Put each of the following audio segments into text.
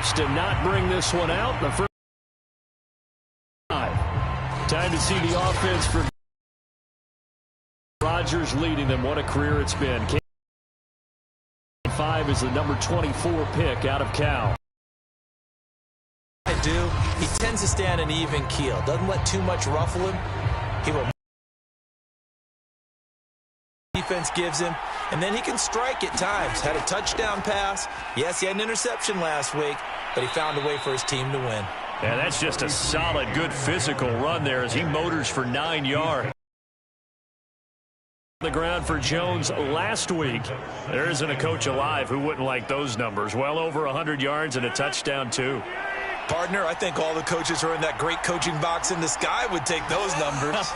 Playoffs to not bring this one out. The first time to see the offense for Rodgers leading them. What a career it's been. 5 is the number 24 pick out of Cal. I do. He tends to stay on an even keel. Doesn't let too much ruffle him. He will. Defense gives him, and then he can strike at times. Had a touchdown pass. Yes, he had an interception last week, but he found a way for his team to win. Yeah, that's just a solid, good physical run there as he motors for 9 yards. The ground for Jones last week. There isn't a coach alive who wouldn't like those numbers. Well over 100 yards and a touchdown, too. Partner, I think all the coaches who are in that great coaching box in the sky would take those numbers.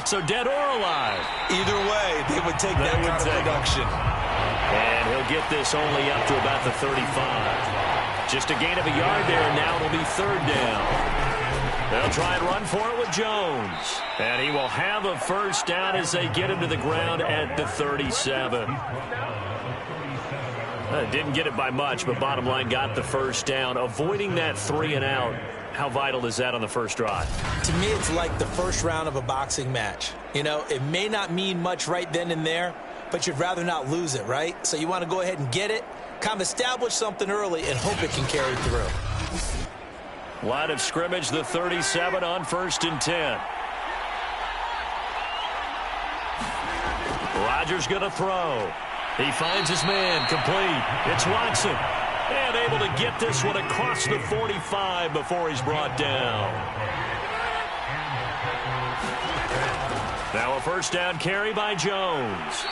So dead or alive? Either way, they would take that kind of production. And he'll get this only up to about the 35. Just a gain of a yard there, and now it'll be third down. They'll try and run for it with Jones. And he will have a first down as they get him to the ground at the 37. Didn't get it by much, but bottom line got the first down. Avoiding that 3 and out, how vital is that on the first drive? To me, it's like the first round of a boxing match. You know, it may not mean much right then and there, but you'd rather not lose it, right? So you want to go ahead and get it, kind of establish something early, and hope it can carry through. Line of scrimmage, the 37 on 1st and 10. Rodgers going to throw. He finds his man, complete. It's Watson. And able to get this one across the 45 before he's brought down. Now a first down carry by Jones.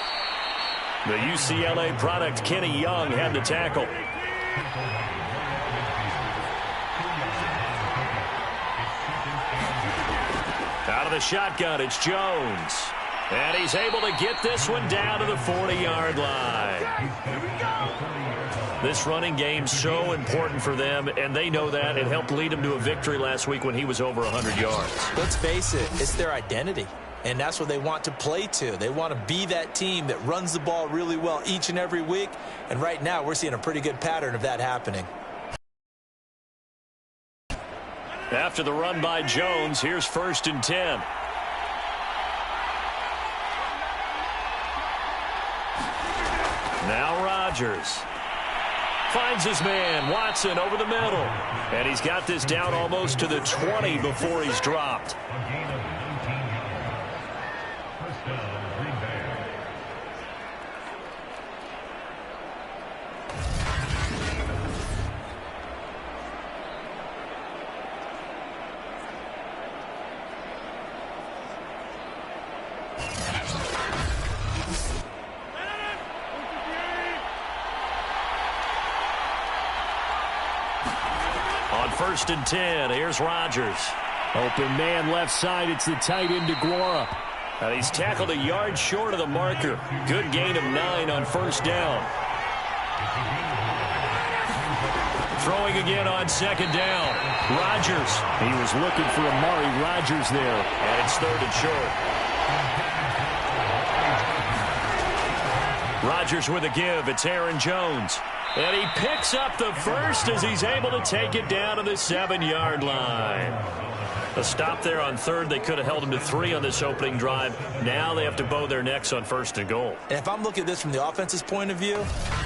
The UCLA product, Kenny Young, had the tackle. Out of the shotgun, it's Jones. And he's able to get this one down to the 40-yard line. This running game's so important for them, and they know that. It helped lead them to a victory last week when he was over 100 yards. Let's face it, it's their identity, and that's what they want to play to. They want to be that team that runs the ball really well each and every week, and right now we're seeing a pretty good pattern of that happening. After the run by Jones, here's 1st and 10. Now Rodgers finds his man, Watson, over the middle. And he's got this down almost to the 20 before he's dropped. On 1st and 10, here's Rodgers. Open man left side, it's the tight end DeGuara. And he's tackled a yard short of the marker. Good gain of 9 on 1st down. Throwing again on 2nd down. Rodgers. He was looking for Amari Rodgers there. And it's 3rd and short. Rodgers with a give. It's Aaron Jones. And he picks up the first as he's able to take it down to the 7-yard line. A stop there on 3rd. They could have held him to 3 on this opening drive. Now they have to bow their necks on 1st and goal. And if I'm looking at this from the offense's point of view,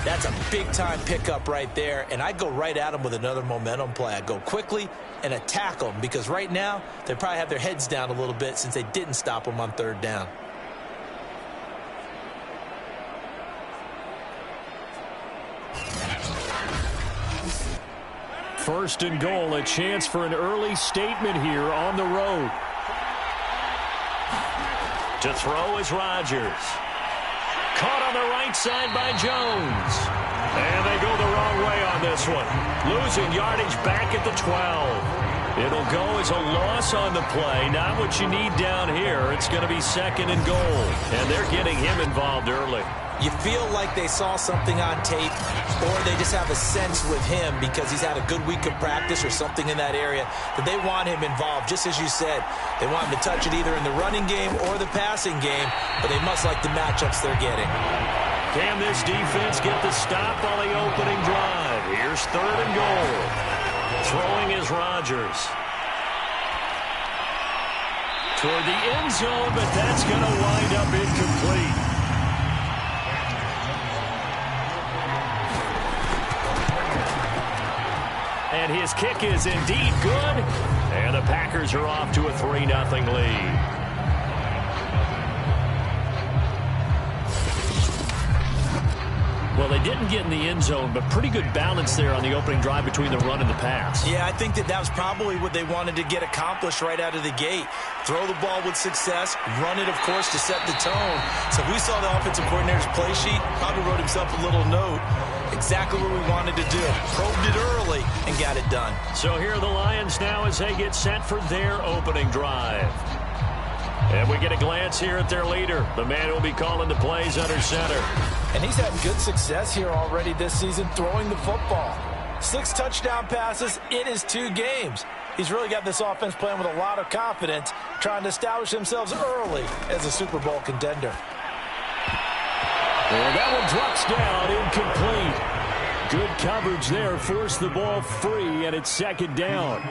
that's a big-time pickup right there. And I go right at him with another momentum play. I go quickly and attack them because right now they probably have their heads down a little bit since they didn't stop them on 3rd down. First and goal, a chance for an early statement here on the road. To throw is Rodgers. Caught on the right side by Jones. And they go the wrong way on this one. Losing yardage back at the 12. It'll go as a loss on the play. Not what you need down here. It's going to be 2nd and goal. And they're getting him involved early. You feel like they saw something on tape, or they just have a sense with him because he's had a good week of practice or something in that area that they want him involved. Just as you said, they want him to touch it either in the running game or the passing game, but they must like the matchups they're getting. Can this defense get the stop on the opening drive? Here's 3rd and goal. Throwing is Rodgers. Toward the end zone, but that's going to wind up incomplete. And his kick is indeed good. And the Packers are off to a 3-0 lead. Well, they didn't get in the end zone, but pretty good balance there on the opening drive between the run and the pass. Yeah, I think that was probably what they wanted to get accomplished right out of the gate. Throw the ball with success, run it, of course, to set the tone. So we saw the offensive coordinator's play sheet, probably wrote himself a little note. Exactly what we wanted to do. Probed it early and got it done. So here are the Lions now as they get set for their opening drive. And we get a glance here at their leader, the man who will be calling the plays under center. And he's had good success here already this season throwing the football. 6 touchdown passes in his 2 games. He's really got this offense playing with a lot of confidence, trying to establish themselves early as a Super Bowl contender. And that one drops down, incomplete. Good coverage there, forced the ball free, and it's 2nd down.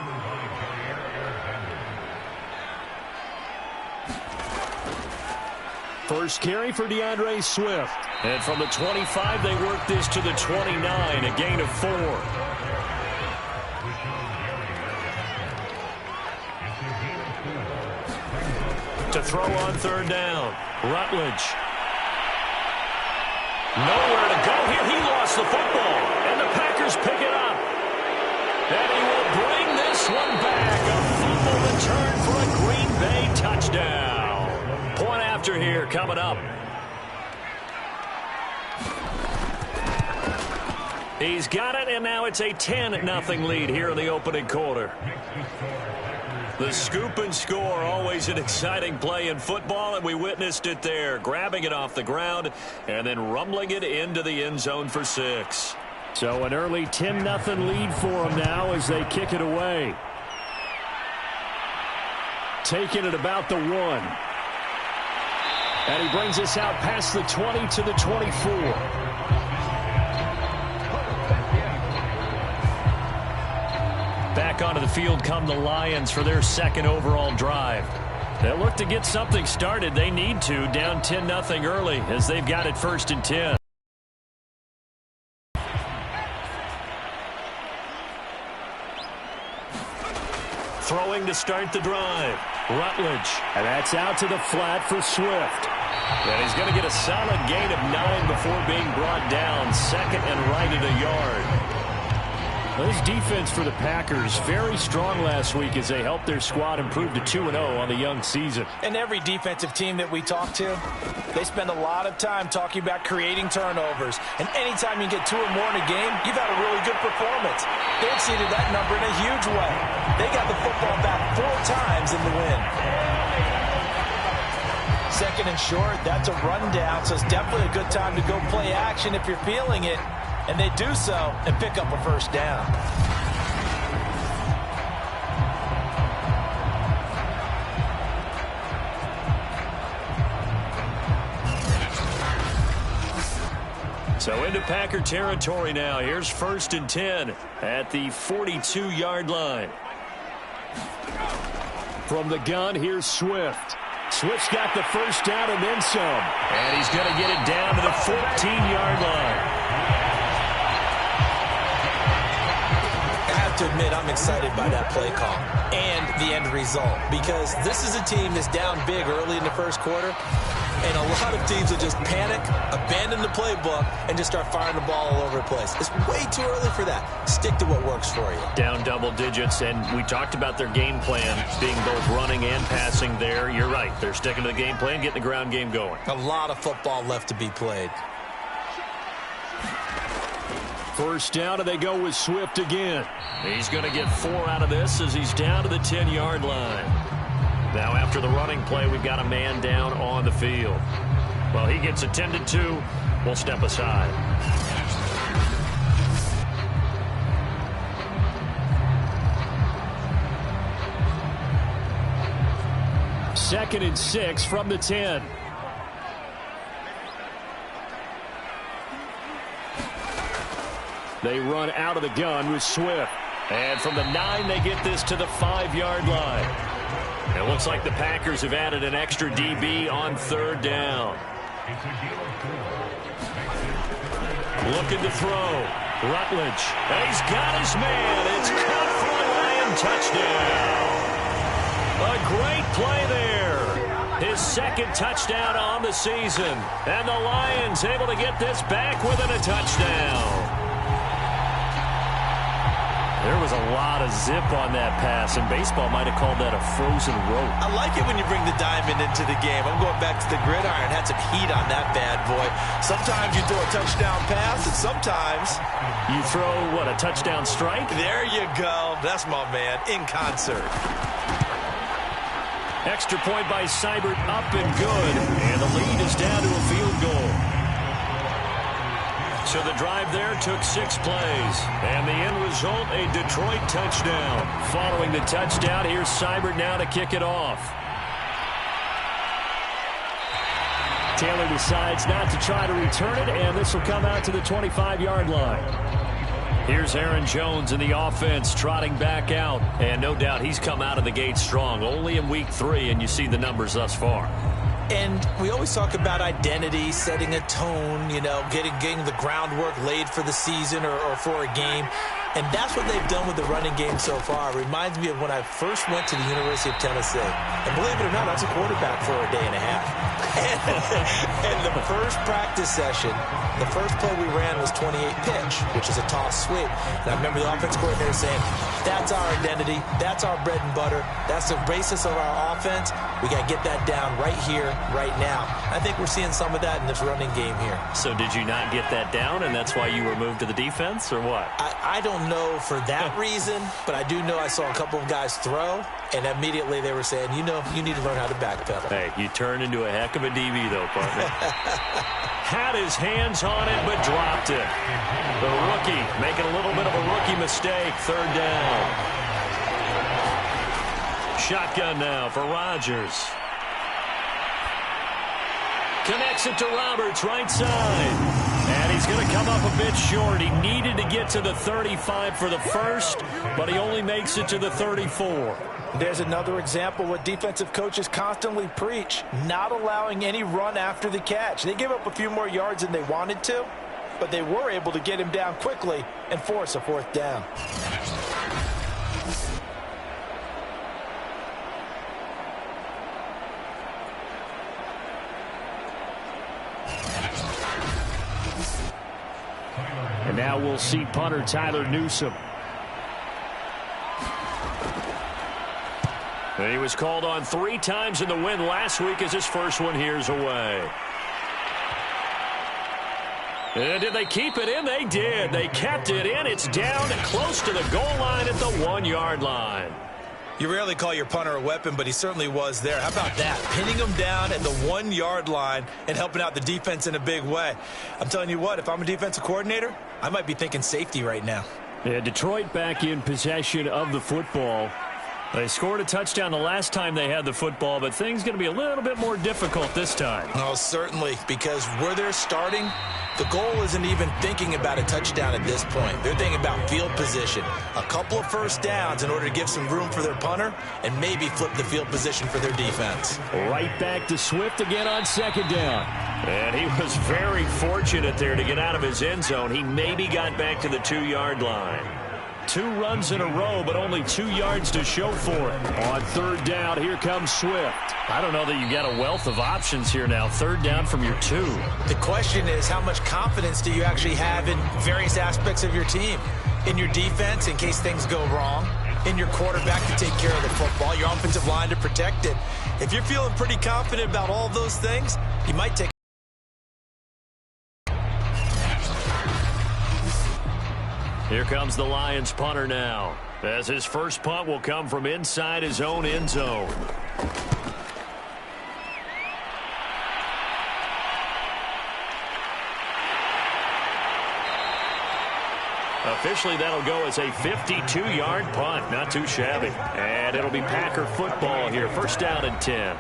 First carry for DeAndre Swift. And from the 25, they work this to the 29, a gain of 4. To throw on 3rd down, Rutledge. Nowhere to go here. He lost the football, and the Packers pick it up. And he will bring this one back. A fumble return for a Green Bay touchdown. Point after here coming up. He's got it, and now it's a 10-0 lead here in the opening quarter. The scoop and score, always an exciting play in football, and we witnessed it there, grabbing it off the ground and then rumbling it into the end zone for 6. So an early 10-0 lead for them now as they kick it away. Taking it about the 1. And he brings us out past the 20 to the 24. Back onto the field come the Lions for their 2nd overall drive. They'll look to get something started. They need to, down 10-0 early as they've got it 1st and 10. Throwing to start the drive. Rutledge. And that's out to the flat for Swift. And he's going to get a solid gain of 9 before being brought down. 2nd and right at a yard. Well, this defense for the Packers, very strong last week as they helped their squad improve to 2-0 on the young season. And every defensive team that we talk to, they spend a lot of time talking about creating turnovers. And anytime you get 2 or more in a game, you've had a really good performance. They exceeded that number in a huge way. They got the football back 4 times in the win. 2nd and short, that's a rundown, so it's definitely a good time to go play action if you're feeling it. And they do so and pick up a 1st down. So into Packer territory now. Here's 1st and 10 at the 42-yard line. From the gun, here's Swift. Swift's got the 1st down and then some. And he's going to get it down to the 14-yard line. To admit, I'm excited by that play call and the end result because this is a team that's down big early in the 1st quarter, and a lot of teams will just panic, abandon the playbook, and just start firing the ball all over the place. It's way too early for that. Stick to what works for you. Down double digits, and we talked about their game plan being both running and passing there. You're right. They're sticking to the game plan, getting the ground game going. A lot of football left to be played. 1st down, and they go with Swift again. He's going to get 4 out of this as he's down to the 10-yard line. Now after the running play, we've got a man down on the field. Well, he gets attended to. We'll step aside. Second and 6 from the 10. They run out of the gun with Swift. And from the 9, they get this to the 5-yard line. It looks like the Packers have added an extra DB on 3rd down. Looking to throw. Rutledge. And he's got his man. It's caught for a Lion touchdown. A great play there. His 2nd touchdown on the season. And the Lions able to get this back within a touchdown. There was a lot of zip on that pass, and baseball might have called that a frozen rope. I like it when you bring the diamond into the game. I'm going back to the gridiron. Had some heat on that bad boy. Sometimes you throw a touchdown pass, and sometimes you throw, what, a touchdown strike? There you go. That's my man, in concert. Extra point by Seibert, up and good. And the lead is down to a field goal. So the drive there took 6 plays. And the end result, a Detroit touchdown. Following the touchdown, here's Seibert now to kick it off. Taylor decides not to try to return it, and this will come out to the 25-yard line. Here's Aaron Jones in the offense, trotting back out. And no doubt he's come out of the gate strong. Only in week 3, and you see the numbers thus far. And we always talk about identity, setting a tone, you know, getting the groundwork laid for the season or for a game. And that's what they've done with the running game so far. It reminds me of when I first went to the University of Tennessee. And believe it or not, I was a quarterback for a day and a half. And the first practice session, the first play we ran was 28 pitch, which is a toss sweep. And I remember the offense coordinator saying, that's our identity, that's our bread and butter, that's the basis of our offense. We got to get that down right here, right now. I think we're seeing some of that in this running game here. So did you not get that down, and that's why you were moved to the defense, or what? I don't know for that reason, but I do know I saw a couple of guys throw, and immediately they were saying, you know, you need to learn how to backpedal. Hey, you turned into a heck of a DB, though, partner. Had his hands on it, but dropped it. The rookie making a little bit of a rookie mistake, 3rd down. Shotgun now for Rodgers. Connects it to Roberts, right side. And he's going to come up a bit short. He needed to get to the 35 for the first, but he only makes it to the 34. There's another example what defensive coaches constantly preach, not allowing any run after the catch. They gave up a few more yards than they wanted to, but they were able to get him down quickly and force a 4th down. And now we'll see punter Tyler Newsome. And he was called on 3 times in the win last week as his first one here's away. And did they keep it in? They did. They kept it in. It's down close to the goal line at the 1-yard line. You rarely call your punter a weapon, but he certainly was there. How about that? Pinning him down at the 1-yard line and helping out the defense in a big way. I'm telling you what, if I'm a defensive coordinator, I might be thinking safety right now. Yeah, Detroit back in possession of the football. They scored a touchdown the last time they had the football, but things going to be a little bit more difficult this time. Oh, certainly, because where they're starting, the goal isn't even thinking about a touchdown at this point. They're thinking about field position, a couple of first downs in order to give some room for their punter and maybe flip the field position for their defense. Right back to Swift again on 2nd down. And he was very fortunate there to get out of his end zone. He maybe got back to the 2-yard line. 2 runs in a row, but only 2 yards to show for it. On 3rd down, here comes Swift. I don't know that you got a wealth of options here now. 3rd down from your 2. The question is, how much confidence do you actually have in various aspects of your team? In your defense, in case things go wrong. In your quarterback to take care of the football. Your offensive line to protect it. If you're feeling pretty confident about all those things, you might take. Here comes the Lions punter now, as his first punt will come from inside his own end zone. Officially, that'll go as a 52-yard punt. Not too shabby. And it'll be Packer football here. 1st down and 10.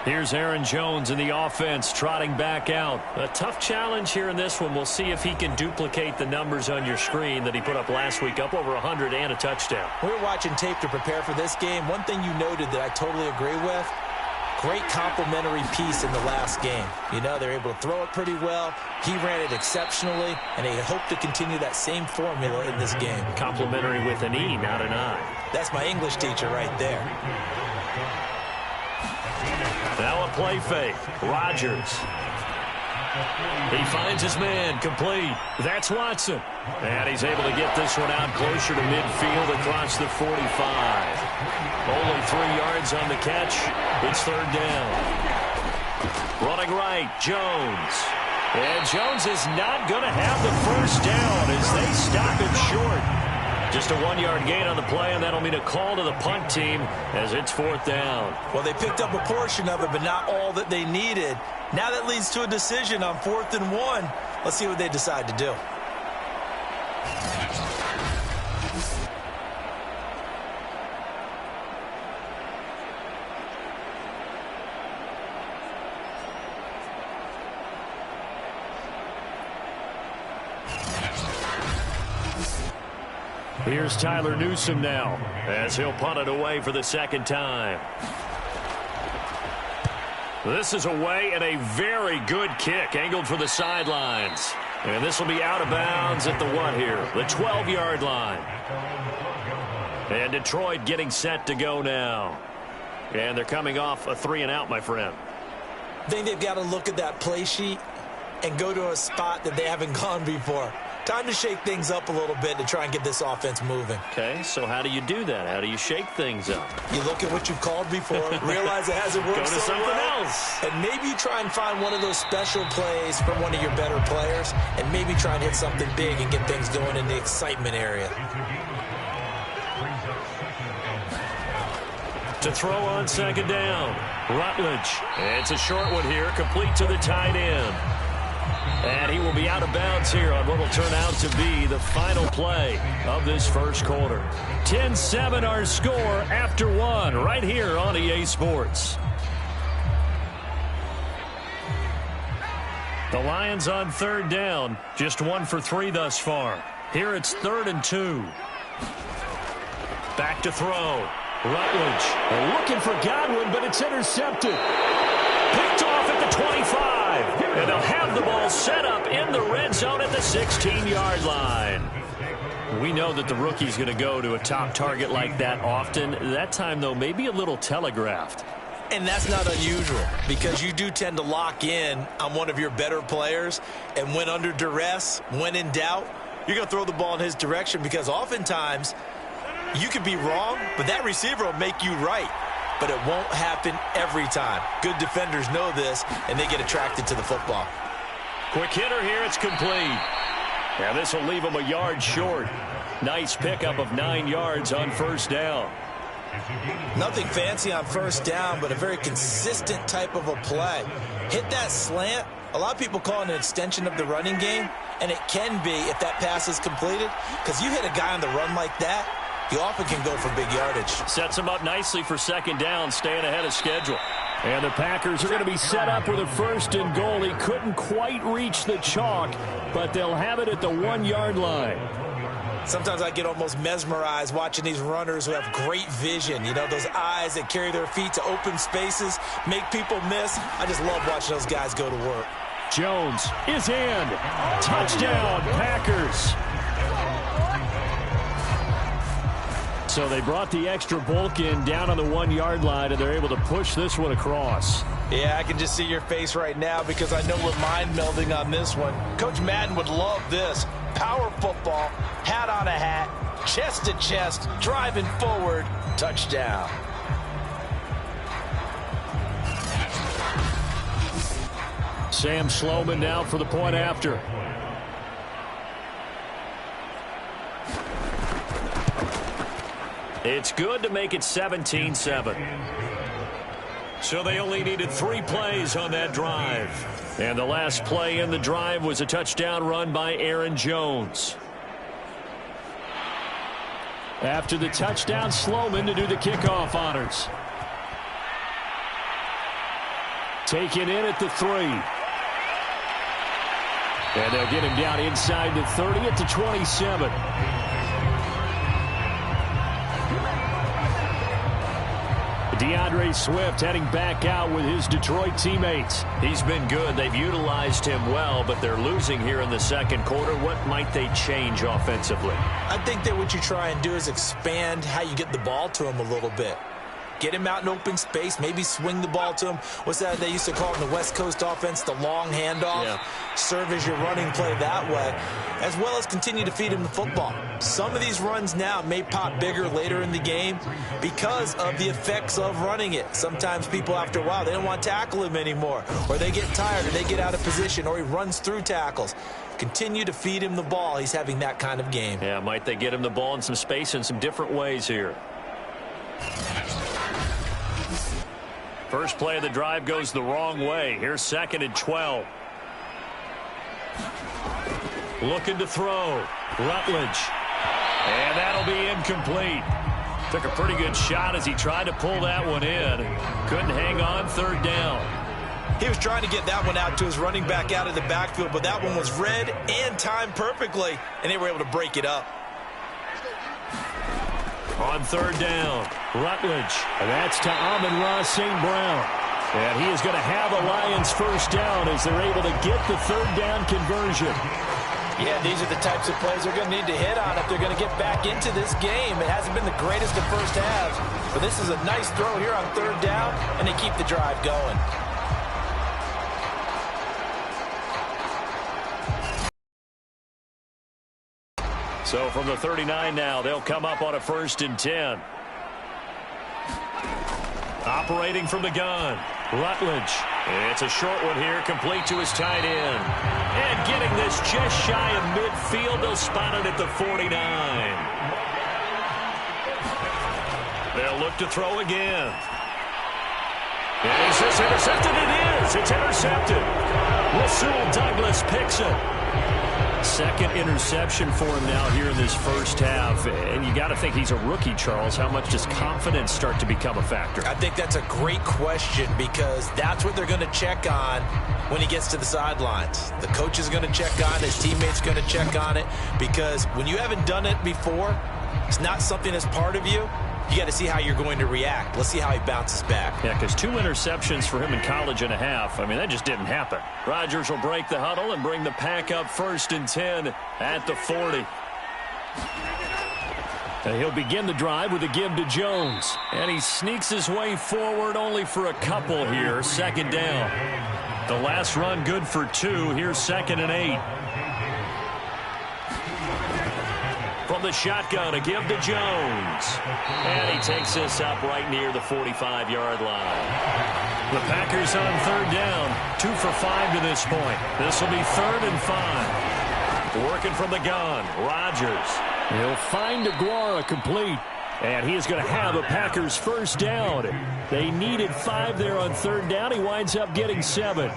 Here's Aaron Jones in the offense, trotting back out. A tough challenge here in this one. We'll see if he can duplicate the numbers on your screen that he put up last week, up over 100 and a touchdown. We were watching tape to prepare for this game. One thing you noted that I totally agree with, great complimentary piece in the last game. You know, they're able to throw it pretty well. He ran it exceptionally, and they hope to continue that same formula in this game. Complimentary with an E, not an I. That's my English teacher right there. Now a play fake. Rodgers. He finds his man, complete. That's Watson. And he's able to get this one out closer to midfield across the 45. Only 3 yards on the catch. It's third down. Running right, Jones. And Jones is not going to have the first down as they stop him short. Just a 1-yard gain on the play, and that'll mean a call to the punt team as it's fourth down. Well, they picked up a portion of it, but not all that they needed. Now that leads to a decision on 4th and 1. Let's see what they decide to do. Here's Tyler Newsome now as he'll punt it away for the second time. This is away and a very good kick angled for the sidelines. And this will be out of bounds at the what here? The 12-yard line. And Detroit getting set to go now. And they're coming off a 3-and-out, my friend. I think they've got to look at that play sheet and go to a spot that they haven't gone before. Time to shake things up a little bit to try and get this offense moving. Okay, so how do you do that? How do you shake things up? You look at what you've called before, realize it hasn't worked Go to something else. And maybe you try and find one of those special plays from one of your better players, and maybe try and hit something big and get things going in the excitement area. To throw on second down, Rutledge. It's a short one here, complete to the tight end. And he will be out of bounds here on what will turn out to be the final play of this first quarter. 10-7 our score after 1 right here on EA Sports. The Lions on third down, just 1 for 3 thus far. Here it's 3rd and 2. Back to throw. Rutledge looking for Godwin, but it's intercepted. Picked off at the 25. And they'll have the ball set up in the red zone at the 16-yard line. We know that the rookie's going to go to a top target like that often. That time, though, maybe a little telegraphed. And that's not unusual because you do tend to lock in on one of your better players. And when under duress, when in doubt, you're going to throw the ball in his direction because oftentimes you could be wrong, but that receiver will make you right. But it won't happen every time. Good defenders know this, and they get attracted to the football. Quick hitter here, it's complete. Now this will leave him a yard short. Nice pickup of 9 yards on first down. Nothing fancy on first down, but a very consistent type of a play. Hit that slant. A lot of people call it an extension of the running game, and it can be if that pass is completed, because you hit a guy on the run like that, you often can go for big yardage. Sets him up nicely for second down, staying ahead of schedule. And the Packers are going to be set up with a 1st and goal. He couldn't quite reach the chalk, but they'll have it at the 1-yard line. Sometimes I get almost mesmerized watching these runners who have great vision. You know, those eyes that carry their feet to open spaces, make people miss. I just love watching those guys go to work. Jones is in. Touchdown, Packers. So they brought the extra bulk in down on the 1-yard line, and they're able to push this one across. Yeah, I can just see your face right now because I know we're mind melding on this one. Coach Madden would love this. Power football, hat on a hat, chest to chest, driving forward, touchdown. Sam Sloman now for the point after. It's good to make it 17-7. So they only needed 3 plays on that drive. And the last play in the drive was a touchdown run by Aaron Jones. After the touchdown, Sloman to do the kickoff honors. Taken in at the 3. And they'll get him down inside the 30 at the 27. DeAndre Swift heading back out with his Detroit teammates. He's been good. They've utilized him well, but they're losing here in the second quarter. What might they change offensively? I think that what you try and do is expand how you get the ball to him a little bit. Get him out in open space, maybe swing the ball to him. What's that they used to call in the West Coast offense, the long handoff? Yeah. Serve as your running play that way, as well as continue to feed him the football. Some of these runs now may pop bigger later in the game because of the effects of running it. Sometimes people, after a while, they don't want to tackle him anymore, or they get tired, or they get out of position, or he runs through tackles. Continue to feed him the ball. He's having that kind of game. Yeah, might they get him the ball in some space in some different ways here. First play of the drive goes the wrong way. Here's 2nd and 12. Looking to throw. Rutledge. And that'll be incomplete. Took a pretty good shot as he tried to pull that one in. Couldn't hang on. 3rd down. He was trying to get that one out to his running back out of the backfield, but that one was read and timed perfectly, and they were able to break it up. On 3rd down, Rutledge. And that's to Amon-Ra St. Brown. And he is going to have a Lions first down as they're able to get the 3rd down conversion. Yeah, these are the types of plays they're going to need to hit on if they're going to get back into this game. It hasn't been the greatest of first halves, but this is a nice throw here on 3rd down, and they keep the drive going. So from the 39 now, they'll come up on a 1st and 10. Operating from the gun, Rutledge. It's a short one here, complete to his tight end. And getting this just shy of midfield, they'll spot it at the 49. They'll look to throw again. And is this intercepted? It is. It's intercepted. Rasul Douglas picks it. 2nd interception for him now here in this first half. And you got to think he's a rookie, Charles. How much does confidence start to become a factor? I think that's a great question because that's what they're going to check on when he gets to the sidelines. The coach is going to check on it. His teammates going to check on it because when you haven't done it before, it's not something that's part of you. You got to see how you're going to react. Let's see how he bounces back. Yeah, because 2 interceptions for him in college and a half. I mean, that just didn't happen. Rodgers will break the huddle and bring the pack up 1st and 10 at the 40. And he'll begin the drive with a give to Jones. And he sneaks his way forward only for a couple here. 2nd down. The last run good for 2. Here's 2nd and 8. From the shotgun, a give to Jones. And he takes this up right near the 45-yard line. The Packers on 3rd down. 2 for 5 to this point. This will be 3rd and 5. Working from the gun, Rodgers. He'll find Aguara complete. And he is going to have a Packers first down. They needed 5 there on 3rd down. He winds up getting 7.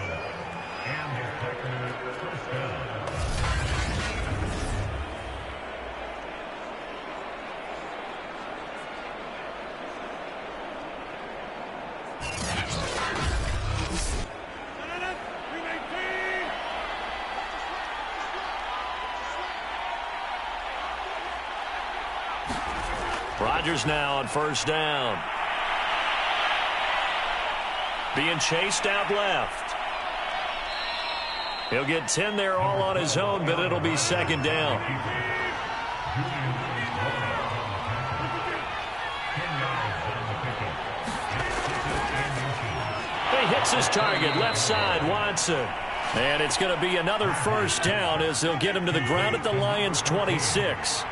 Rodgers now on 1st down. Being chased out left. He'll get 10 there all on his own, but it'll be 2nd down. He hits his target, left side, Watson. And it's going to be another first down as they'll get him to the ground at the Lions' 26.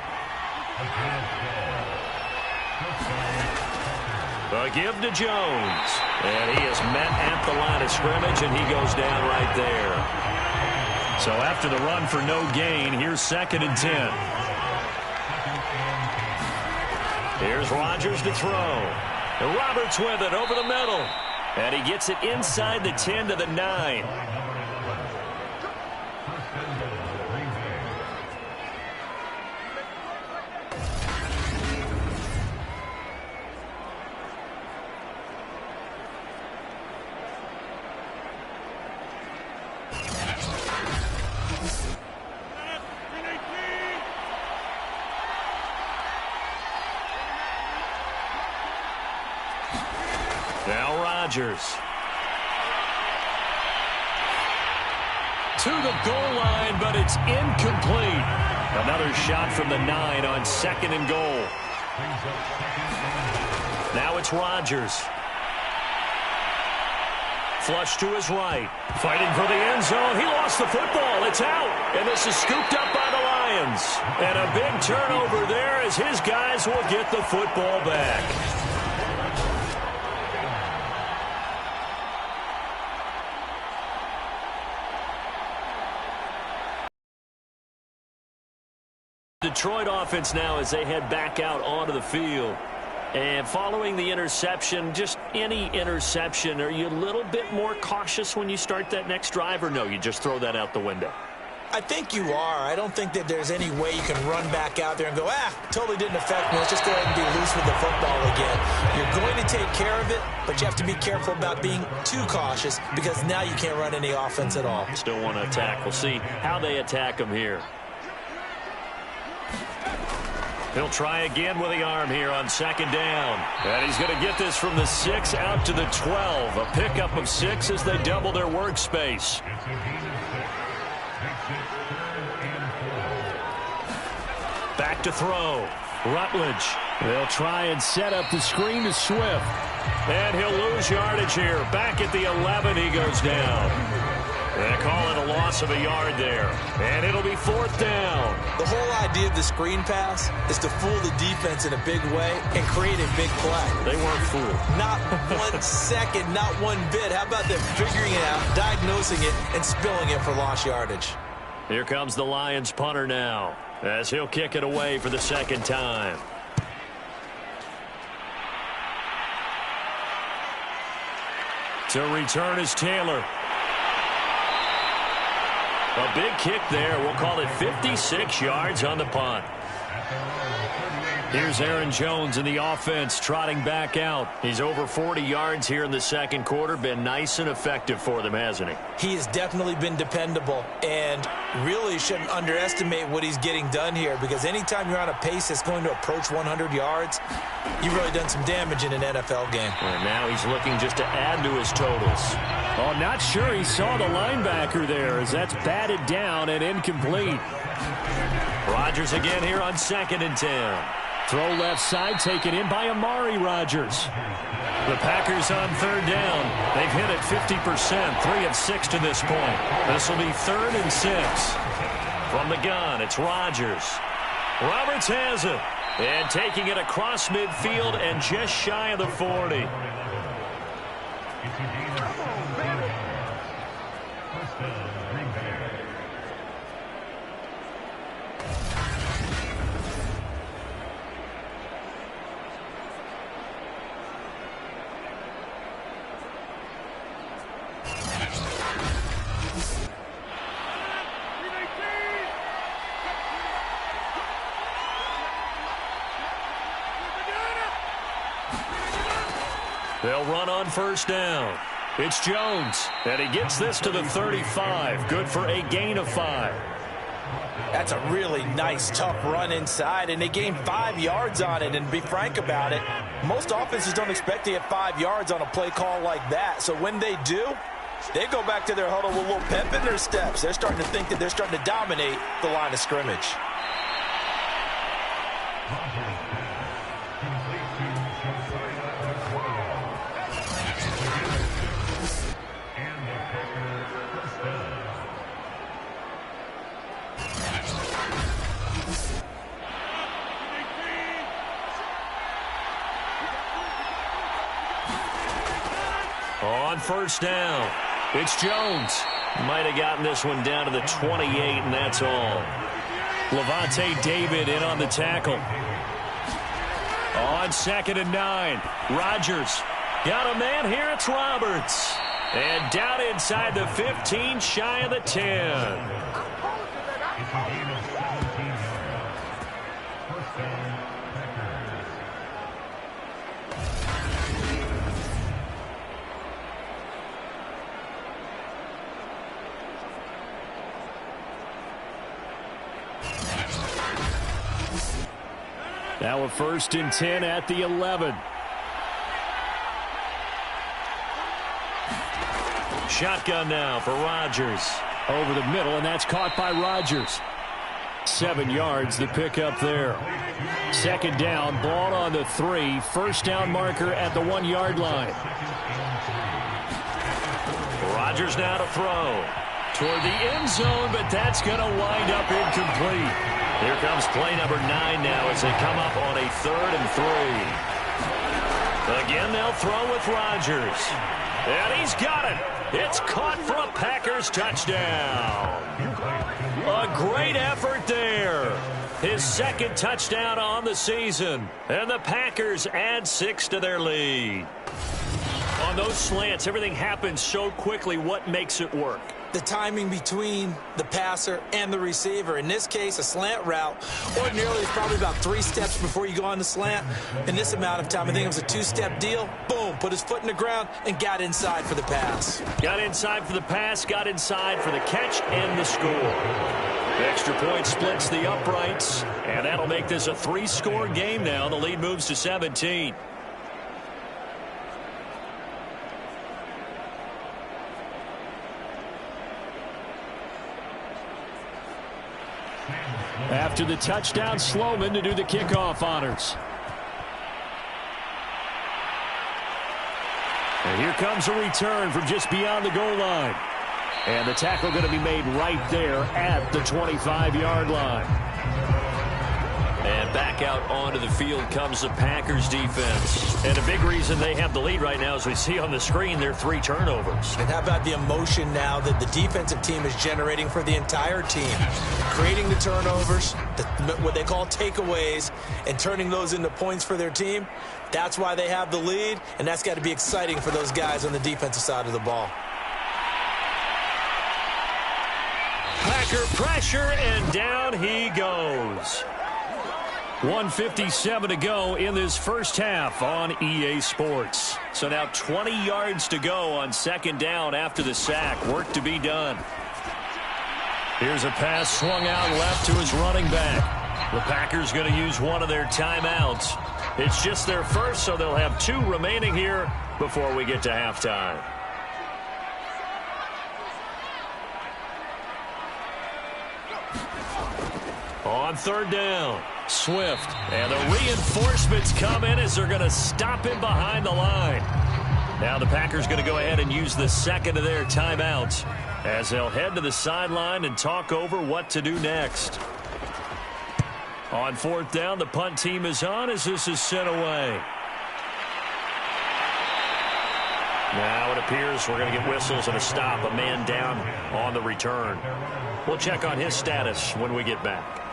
A give to Jones. And he is met at the line of scrimmage, and he goes down right there. So after the run for no gain, here's 2nd and 10. Here's Rodgers to throw. And Roberts with it over the middle. And he gets it inside the 10 to the 9. Rodgers. To the goal line, but it's incomplete. Another shot from the 9 on 2nd and goal. Now it's Rodgers. Flush to his right. Fighting for the end zone. He lost the football. It's out. And this is scooped up by the Lions. And a big turnover there as his guys will get the football back. Detroit offense now as they head back out onto the field. And following the interception, just any interception, are you a little bit more cautious when you start that next drive, or no, you just throw that out the window? I think you are. I don't think that there's any way you can run back out there and go, totally didn't affect me. Let's just go ahead and be loose with the football again. You're going to take care of it, but you have to be careful about being too cautious because now you can't run any offense at all. Still want to attack. We'll see how they attack them here. He'll try again with the arm here on 2nd down. And he's going to get this from the 6 out to the 12. A pickup of 6 as they double their workspace. Back to throw. Rutledge. They'll try and set up the screen to Swift. And he'll lose yardage here. Back at the 11, he goes down. They call it a loss of a yard there. And it'll be 4th down. The whole idea of the screen pass is to fool the defense in a big way and create a big play. They weren't fooled. Not 1 second, not one bit. How about them figuring it out, diagnosing it, and spilling it for lost yardage? Here comes the Lions punter now as he'll kick it away for the 2nd time. To return is Taylor. A big kick there. We'll call it 56 yards on the punt. Here's Aaron Jones in the offense trotting back out. He's over 40 yards here in the 2nd quarter. Been nice and effective for them, hasn't he? He has definitely been dependable and really shouldn't underestimate what he's getting done here because anytime you're on a pace that's going to approach 100 yards, you've really done some damage in an NFL game. And now he's looking just to add to his totals. Oh, not sure he saw the linebacker there as that's batted down and incomplete. Rodgers again here on 2nd and 10. Throw left side, taken in by Amari Rodgers. The Packers on 3rd down. They've hit it 50%, 3 of 6 to this point. This will be 3rd and 6. From the gun, it's Rodgers. Roberts has it. And taking it across midfield and just shy of the 40. They'll run on 1st down. It's Jones, and he gets this to the 35. Good for a gain of 5. That's a really nice, tough run inside, and they gained 5 yards on it. And to be frank about it, most offenses don't expect to get 5 yards on a play call like that. So when they do, they go back to their huddle with a little pep in their steps. They're starting to think that they're starting to dominate the line of scrimmage. On 1st down, it's Jones. Might have gotten this one down to the 28, and that's all. Levante David in on the tackle. On 2nd and 9, Rodgers. Got a man here, it's Roberts. And down inside the 15, shy of the 10. Now a 1st and 10 at the 11. Shotgun now for Rodgers. Over the middle, and that's caught by Rodgers. 7 yards, the pickup there. Second down, ball on the 3. First down marker at the 1-yard line. Rodgers now to throw. Toward the end zone, but that's going to wind up incomplete. Here comes play number 9 now as they come up on a 3rd and 3. Again, they'll throw with Rodgers. And he's got it. It's caught for a Packers touchdown. A great effort there. His 2nd touchdown on the season. And the Packers add 6 to their lead. On those slants, everything happens so quickly. What makes it work? The timing between the passer and the receiver. In this case, a slant route ordinarily is probably about 3 steps before you go on the slant. In this amount of time, I think it was a 2-step deal. Boom, put his foot in the ground and got inside for the pass. Got inside for the pass, got inside for the catch and the score. Extra point splits the uprights, and that'll make this a 3-score game now. The lead moves to 17. After the touchdown, Sloman to do the kickoff honors. And here comes a return from just beyond the goal line. And the tackle going to be made right there at the 25-yard line. And back out onto the field comes the Packers defense. And a big reason they have the lead right now, as we see on the screen, their 3 turnovers. And how about the emotion now that the defensive team is generating for the entire team? Creating the turnovers, what they call takeaways, and turning those into points for their team. That's why they have the lead, and that's got to be exciting for those guys on the defensive side of the ball. Packer pressure, and down he goes. 1:57 to go in this first half on EA Sports. So now 20 yards to go on 2nd down after the sack. Work to be done. Here's a pass swung out left to his running back. The Packers going to use one of their timeouts. It's just their first, so they'll have 2 remaining here before we get to halftime. On 3rd down, Swift. And the reinforcements come in as they're going to stop him behind the line. Now the Packers going to go ahead and use the 2nd of their timeouts as they'll head to the sideline and talk over what to do next. On 4th down, the punt team is on as this is sent away. Now it appears we're going to get whistles and a stop. A man down on the return. We'll check on his status when we get back.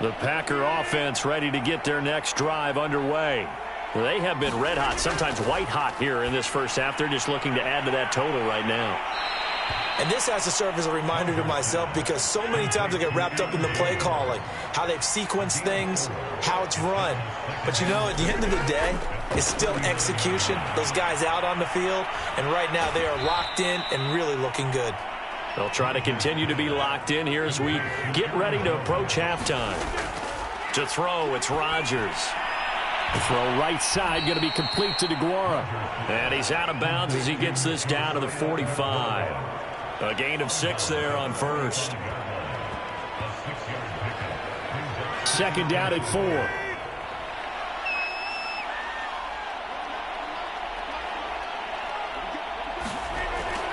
The Packer offense ready to get their next drive underway. They have been red hot, sometimes white hot here in this first half. They're just looking to add to that total right now. And this has to serve as a reminder to myself because so many times I get wrapped up in the play calling, how they've sequenced things, how it's run. But, you know, at the end of the day, it's still execution. Those guys out on the field, and right now they are locked in and really looking good. They'll try to continue to be locked in here as we get ready to approach halftime. To throw, it's Rodgers. The throw right side going to be complete to DeGuara. And he's out of bounds as he gets this down to the 45. A gain of 6 there on 1st. 2nd down at 4.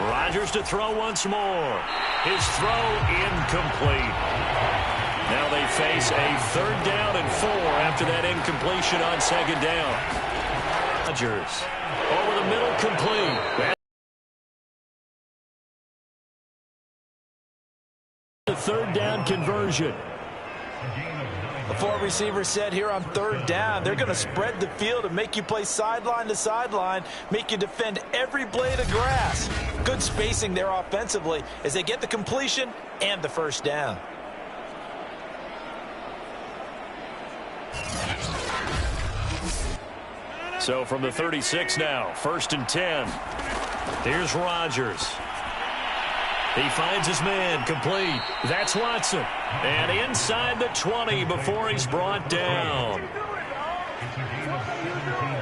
Rodgers to throw once more. His throw incomplete. Now they face a 3rd down and 4 after that incompletion on 2nd down. Rodgers over the middle, complete. The 3rd down conversion. The 4 receivers said here on 3rd down, they're going to spread the field and make you play sideline to sideline, make you defend every blade of grass. Good spacing there offensively as they get the completion and the 1st down. So from the 36 now, 1st and 10. Here's Rodgers. He finds his man, complete. That's Watson. And inside the 20 before he's brought down.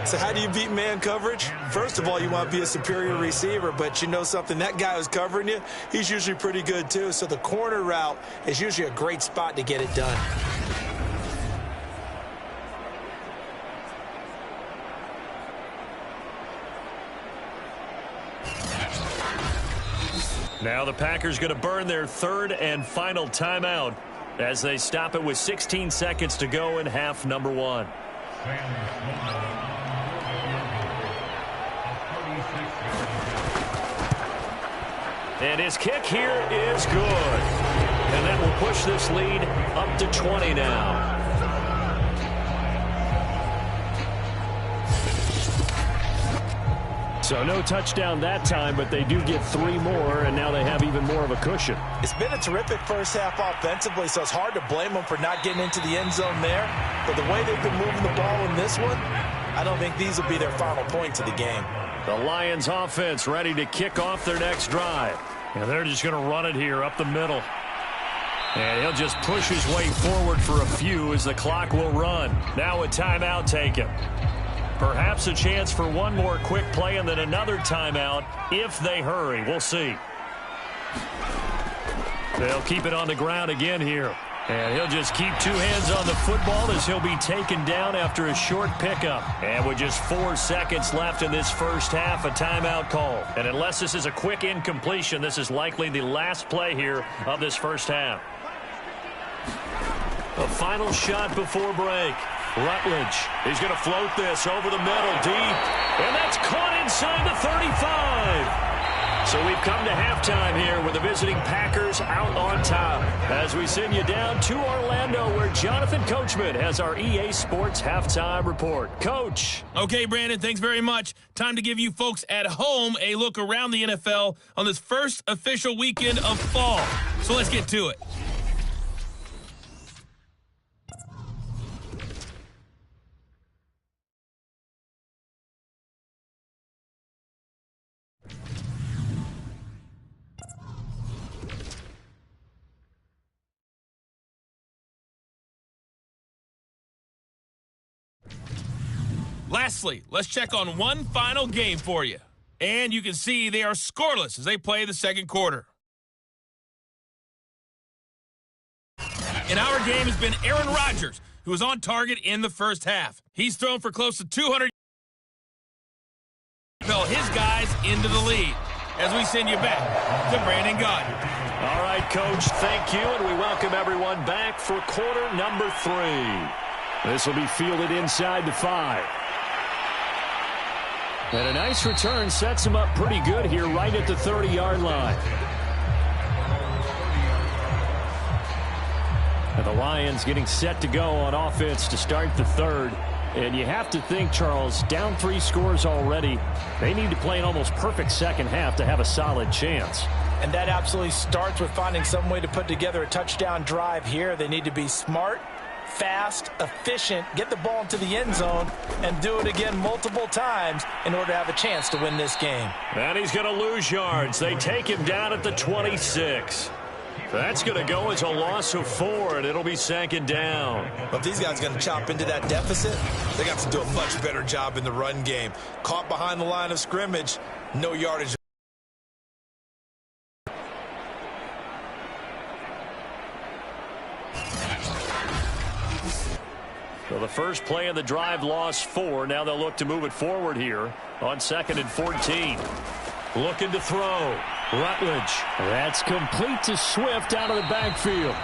So how do you beat man coverage? First of all, you want to be a superior receiver, but you know something, that guy who's covering you, he's usually pretty good too. So the corner route is usually a great spot to get it done. Now the Packers going to burn their third and final timeout as they stop it with 16 seconds to go in half number 1. And his kick here is good. And that will push this lead up to 20 now. So no touchdown that time, but they do get 3 more, and now they have even more of a cushion. It's been a terrific first half offensively, so it's hard to blame them for not getting into the end zone there. But the way they've been moving the ball in this one, I don't think these will be their final points of the game. The Lions offense ready to kick off their next drive. And they're just going to run it here up the middle. And he'll just push his way forward for a few as the clock will run. Now a timeout taken. Perhaps a chance for one more quick play and then another timeout if they hurry. We'll see. They'll keep it on the ground again here. And he'll just keep 2 hands on the football as he'll be taken down after a short pickup. And with just 4 seconds left in this first half, a timeout call. And unless this is a quick incompletion, this is likely the last play here of this first half. A final shot before break. Rutledge. He's going to float this over the middle deep. And that's caught inside the 35. So we've come to halftime here with the visiting Packers out on top. As we send you down to Orlando where Jonathan Coachman has our EA Sports Halftime Report. Coach. Okay, Brandon, thanks very much. Time to give you folks at home a look around the NFL on this first official weekend of fall. So let's get to it. Lastly, let's check on one final game for you. And you can see they are scoreless as they play the second quarter. And our game has been Aaron Rodgers, who was on target in the first half. He's thrown for close to 200. Fell his guys into the lead. As we send you back to Brandon Gaudin. All right, Coach, thank you, and we welcome everyone back for quarter number 3. This will be fielded inside the 5. And a nice return sets him up pretty good here right at the 30-yard line. And the Lions getting set to go on offense to start the third. And you have to think, Charles, down 3 scores already. They need to play an almost perfect second half to have a solid chance. And that absolutely starts with finding some way to put together a touchdown drive here. They need to be smart, fast, efficient, get the ball into the end zone, and do it again multiple times in order to have a chance to win this game. And he's going to lose yards. They take him down at the 26. That's going to go as a loss of 4, and it'll be second down. But if these guys are going to chop into that deficit, they got to do a much better job in the run game. Caught behind the line of scrimmage, no yardage. So the first play of the drive lost 4. Now they'll look to move it forward here on 2nd and 14. Looking to throw. Rutledge. That's complete to Swift out of the backfield.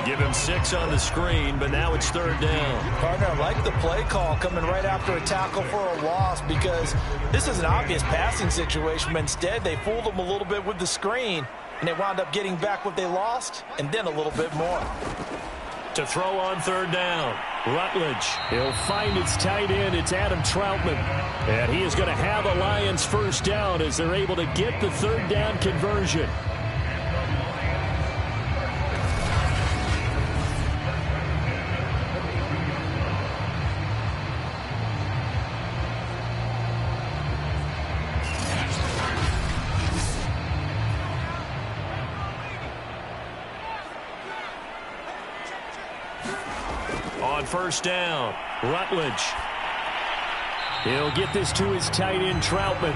Give him 6 on the screen, but now it's 3rd down. Partner, I like the play call coming right after a tackle for a loss because this is an obvious passing situation, but instead they fooled them a little bit with the screen, and they wound up getting back what they lost and then a little bit more. To throw on 3rd down. Rutledge. He'll find its tight end. It's Adam Troutman. And he is going to have a Lions first down as they're able to get the 3rd down conversion. on first down. Rutledge. He'll get this to his tight end, Troutman.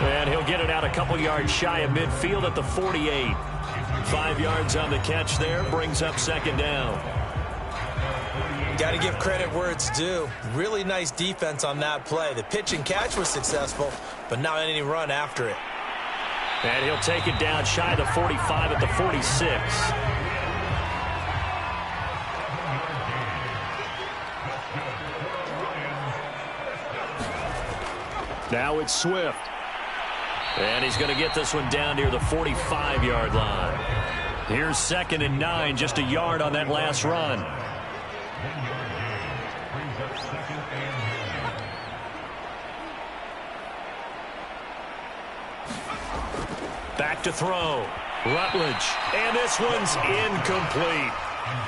And he'll get it out a couple yards shy of midfield at the 48. 5 yards on the catch there. Brings up second down. Got to give credit where it's due. Really nice defense on that play. The pitch and catch was successful, but not any run after it. And he'll take it down shy of the 45 at the 46. Now it's Swift. And he's going to get this one down near the 45-yard line. Here's 2nd and 9, just a yard on that last run. Back to throw. Rutledge. And this one's incomplete.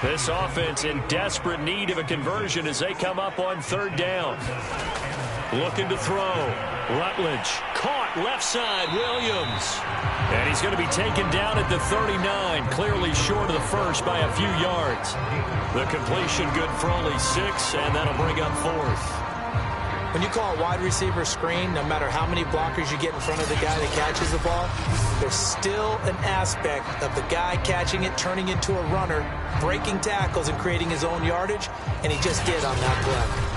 This offense in desperate need of a conversion as they come up on 3rd down. Looking to throw. Rutledge. Caught left side. Williams. And he's going to be taken down at the 39. Clearly short of the first by a few yards. The completion good for only 6, and that'll bring up 4th. When you call a wide receiver screen, no matter how many blockers you get in front of the guy that catches the ball, there's still an aspect of the guy catching it, turning into a runner, breaking tackles and creating his own yardage, and he just did on that play.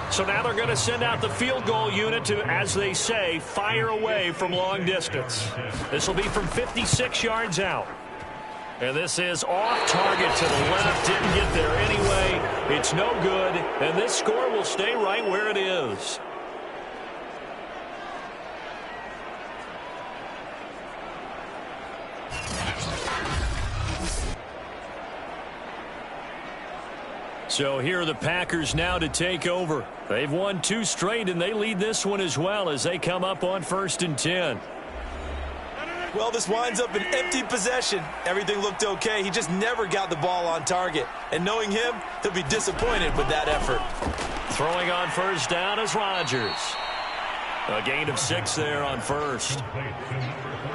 So now they're going to send out the field goal unit to, as they say, fire away from long distance. This will be from 56 yards out. And this is off target to the left. Didn't get there anyway. It's no good. And this score will stay right where it is. So here are the Packers now to take over. They've won 2 straight, and they lead this one as well as they come up on 1st and 10. Well, this winds up an empty possession. Everything looked okay. He just never got the ball on target. And knowing him, he'll be disappointed with that effort. Throwing on first down is Rodgers. A gain of 6 there on first.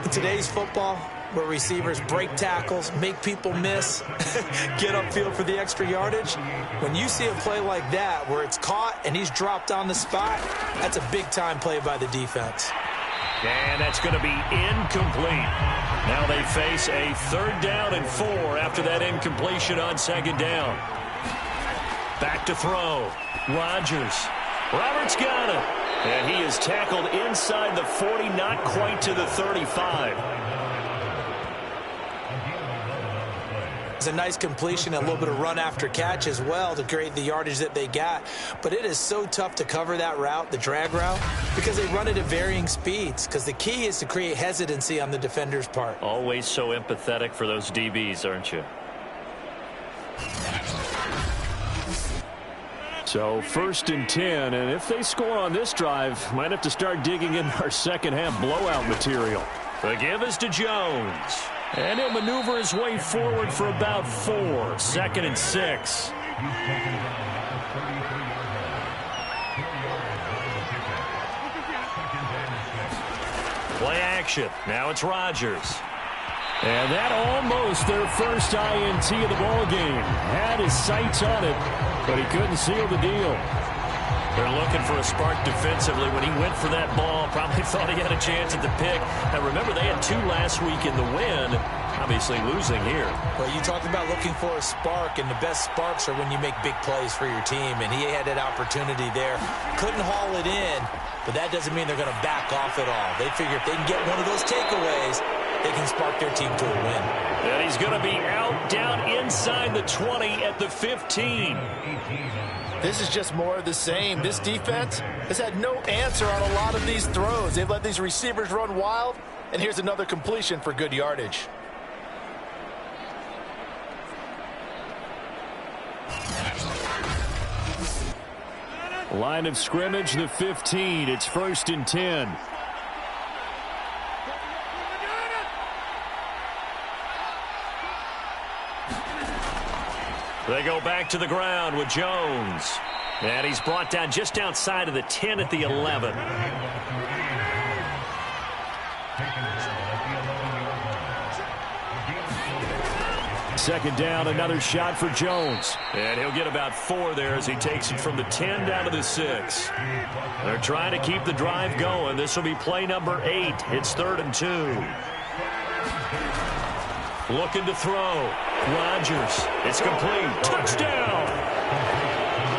In today's football, where receivers break tackles, make people miss, get upfield for the extra yardage, when you see a play like that where it's caught and he's dropped on the spot, that's a big-time play by the defense. And that's going to be incomplete. Now they face a 3rd down and 4 after that incompletion on 2nd down. Back to throw. Rodgers. Roberts got it. And he is tackled inside the 40, not quite to the 35. It's a nice completion, a little bit of run after catch as well to create the yardage that they got. But it is so tough to cover that route, the drag route, because they run it at varying speeds. Because the key is to create hesitancy on the defender's part. Always so empathetic for those DBs, aren't you? So 1st and 10, and if they score on this drive, might have to start digging in our second half blowout material. The give is to Jones. And he'll maneuver his way forward for about 4. 2nd and 6. Play action. Now it's Rodgers. And that almost their first INT of the ball game. Had his sights on it, but he couldn't seal the deal. They're looking for a spark defensively. When he went for that ball, probably thought he had a chance at the pick. Now, remember, they had 2 last week in the win. Obviously losing here. Well, you talked about looking for a spark, and the best sparks are when you make big plays for your team, and he had that opportunity there. Couldn't haul it in, but that doesn't mean they're going to back off at all. They figure if they can get one of those takeaways, they can spark their team to a win. And he's going to be out down inside the 20 at the 15. This is just more of the same. This defense has had no answer on a lot of these throws. They've let these receivers run wild, and here's another completion for good yardage. Line of scrimmage, the 15. It's 1st and 10. They go back to the ground with Jones. And he's brought down just outside of the 10 at the 11. second down, another shot for Jones. And he'll get about 4 there as he takes it from the 10 down to the 6. They're trying to keep the drive going. This will be play number 8. It's 3rd and 2. Looking to throw. Rodgers. It's complete. Touchdown!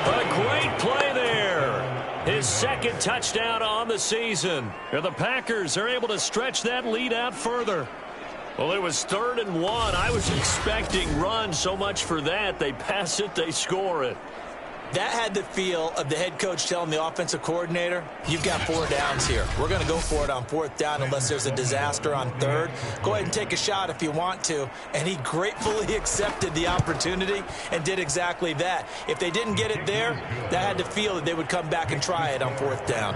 A great play there. His second touchdown on the season. And the Packers are able to stretch that lead out further. Well, it was 3rd and 1. I was expecting run, so much for that. They pass it, they score it. That had the feel of the head coach telling the offensive coordinator, you've got 4 downs here. We're going to go for it on 4th down unless there's a disaster on 3rd. Go ahead and take a shot if you want to. And he gratefully accepted the opportunity and did exactly that. If they didn't get it there, that had the feel that they would come back and try it on 4th down.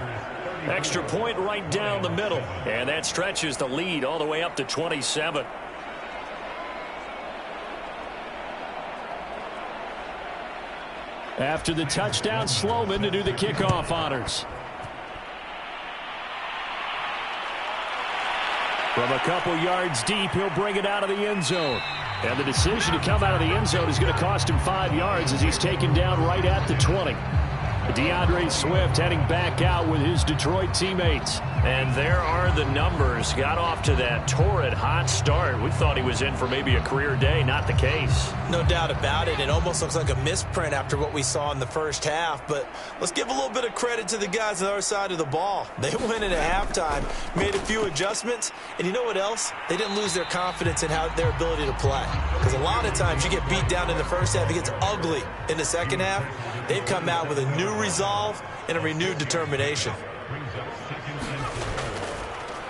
Extra point right down the middle. And that stretches the lead all the way up to 27. After the touchdown, Sloman to do the kickoff honors. From a couple yards deep, he'll bring it out of the end zone. And the decision to come out of the end zone is going to cost him 5 yards as he's taken down right at the 20. DeAndre Swift heading back out with his Detroit teammates. And there are the numbers. Got off to that torrid hot start. We thought he was in for maybe a career day. Not the case. No doubt about it. It almost looks like a misprint after what we saw in the first half. But let's give a little bit of credit to the guys on the other side of the ball. They went in at halftime, made a few adjustments. And you know what else? They didn't lose their confidence in their ability to play. Because a lot of times you get beat down in the first half. It gets ugly in the second half. They've come out with a new resolve and a renewed determination.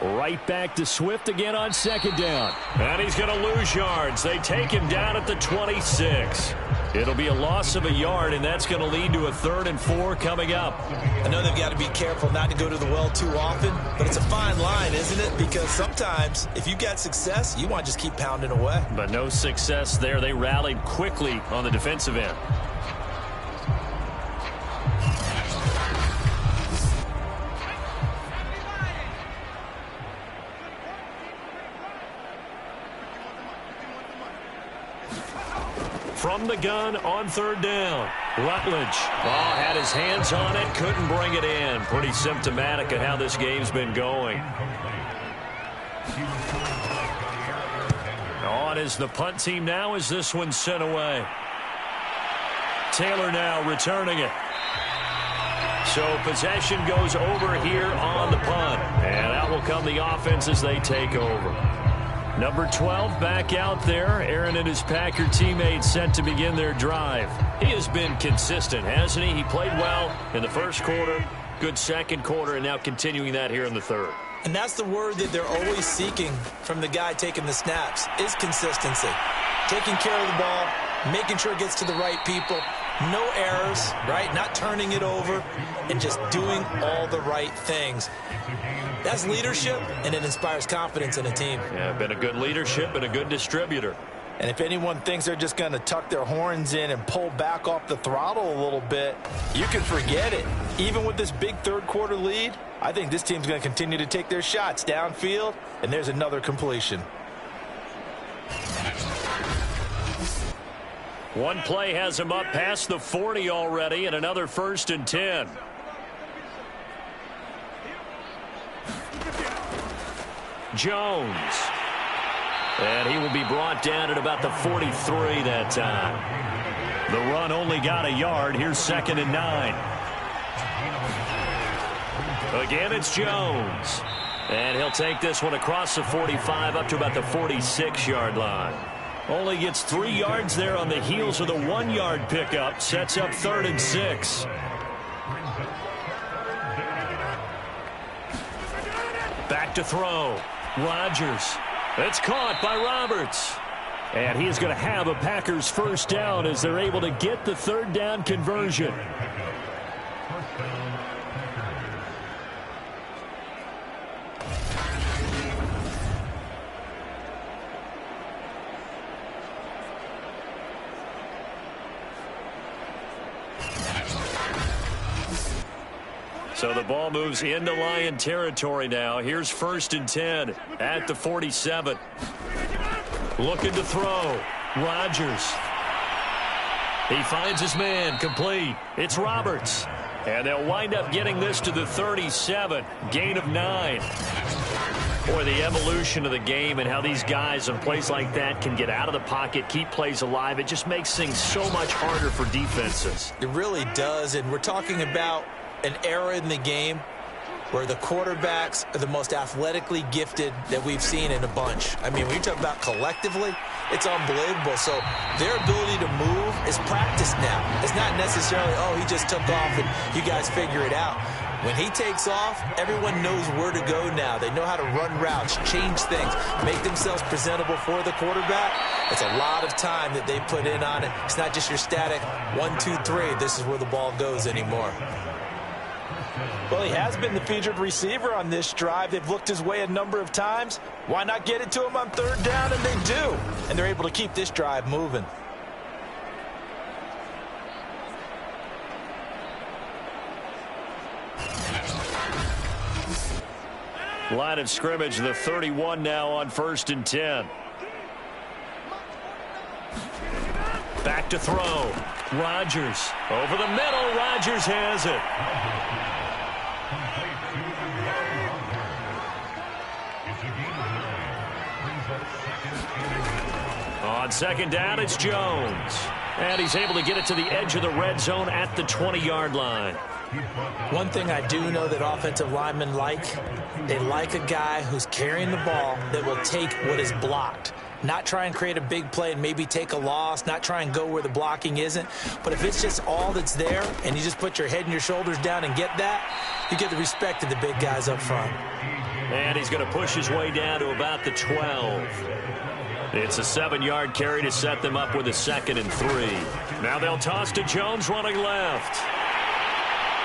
Right back to Swift again on 2nd down. And he's going to lose yards. They take him down at the 26. It'll be a loss of a yard, and that's going to lead to a 3rd and 4 coming up. I know they've got to be careful not to go to the well too often, but it's a fine line, isn't it? Because sometimes if you've got success, you want to just keep pounding away. But no success there. They rallied quickly on the defensive end. From the gun on 3rd down. Rutledge. Had his hands on it. Couldn't bring it in. Pretty symptomatic of how this game's been going. On is the punt team now as this one's sent away. Taylor now returning it. So possession goes over here on the punt. And out will come the offense as they take over. Number 12 back out there. Aaron and his Packer teammates set to begin their drive. He has been consistent, hasn't he? He played well in the first quarter, good second quarter, and now continuing that here in the 3rd. And that's the word that they're always seeking from the guy taking the snaps, is consistency. Taking care of the ball, making sure it gets to the right people, no errors, right? Not turning it over, and just doing all the right things. That's leadership, and it inspires confidence in a team. Yeah, been a good leadership and a good distributor. And if anyone thinks they're just going to tuck their horns in and pull back off the throttle a little bit, you can forget it. Even with this big 3rd quarter lead, I think this team's going to continue to take their shots downfield, and there's another completion. One play has him up past the 40 already, and another 1st and 10. Jones. And he will be brought down at about the 43 that time. The run only got a yard. Here's 2nd and 9. Again, it's Jones. And he'll take this one across the 45 up to about the 46-yard line. Only gets 3 yards there on the heels of the 1-yard pickup. Sets up 3rd and 6. Back to throw. Rodgers. It's caught by Roberts. And he's going to have a Packers 1st down as they're able to get the 3rd down conversion. So the ball moves into Lion territory now. Here's 1st and 10 at the 47. Looking to throw. Rodgers. He finds his man, complete. It's Roberts. And they'll wind up getting this to the 37. Gain of 9. Boy, the evolution of the game and how these guys in plays like that can get out of the pocket, keep plays alive, it just makes things so much harder for defenses. It really does, and we're talking about an era in the game where the quarterbacks are the most athletically gifted that we've seen in a bunch. I mean, when you talk about collectively, it's unbelievable. So their ability to move is practiced now. It's not necessarily, oh, he just took off and you guys figure it out. When he takes off, everyone knows where to go now. They know how to run routes, change things, make themselves presentable for the quarterback. It's a lot of time that they put in on it. It's not just your static 1, 2, 3. This is where the ball goes anymore. Well, he has been the featured receiver on this drive. They've looked his way a number of times. Why not get it to him on 3rd down? And they do. And they're able to keep this drive moving. Line of scrimmage, the 31 now on 1st and 10. Back to throw. Rodgers. Over the middle. Rodgers has it. On 2nd down, it's Jones. And he's able to get it to the edge of the red zone at the 20-yard line. One thing I do know that offensive linemen like, they like a guy who's carrying the ball that will take what is blocked. Not try and create a big play and maybe take a loss, not try and go where the blocking isn't. But if it's just all that's there and you just put your head and your shoulders down and get that, you get the respect of the big guys up front. And he's going to push his way down to about the 12. It's a 7-yard carry to set them up with a 2nd and 3. Now they'll toss to Jones running left.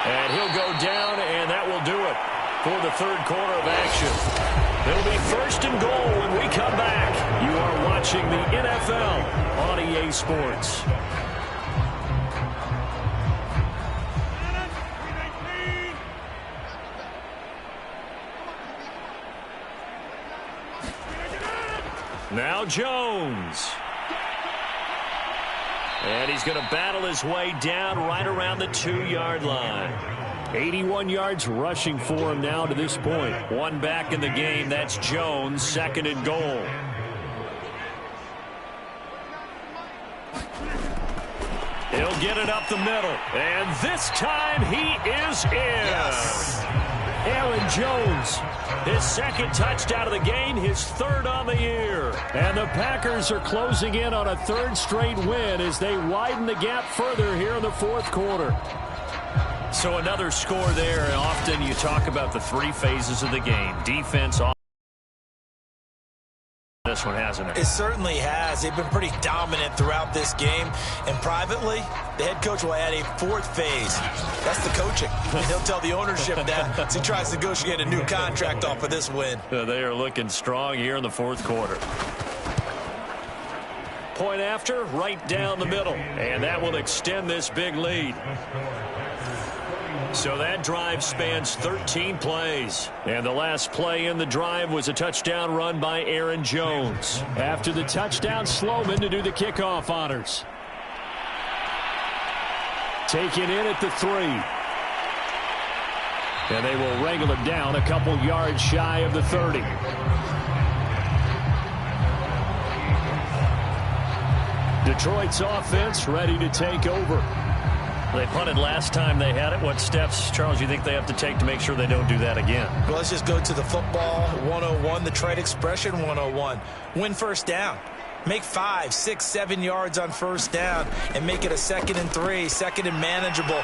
And he'll go down, and that will do it for the 3rd quarter of action. It'll be 1st and goal when we come back. You are watching the NFL on EA Sports. Now Jones. And he's going to battle his way down right around the 2-yard line. 81 yards rushing for him now to this point. One back in the game. That's Jones, 2nd and goal. He'll get it up the middle. And this time he is in. Yes. Aaron Jones, his 2nd touchdown of the game, his 3rd on the year. And the Packers are closing in on a 3rd straight win as they widen the gap further here in the 4th quarter. So another score there. Often you talk about the 3 phases of the game. Defense, offense. This one hasn't it? It certainly has. They've been pretty dominant throughout this game. And privately, the head coach will add a 4th phase. That's the coaching. And he'll tell the ownership that as he tries to negotiate a new contract off of this win. They are looking strong here in the 4th quarter. Point after, right down the middle. And that will extend this big lead. So that drive spans 13 plays. And the last play in the drive was a touchdown run by Aaron Jones. After the touchdown, Sloman to do the kickoff honors. Taken in at the 3. And they will wrangle him down a couple yards shy of the 30. Detroit's offense ready to take over. They punted last time they had it. What steps, Charles, you think they have to take to make sure they don't do that again? Well, let's just go to the football 101, the trade expression 101. Win 1st down. Make 5, 6, 7 yards on 1st down and make it a 2nd and 3, 2nd and manageable.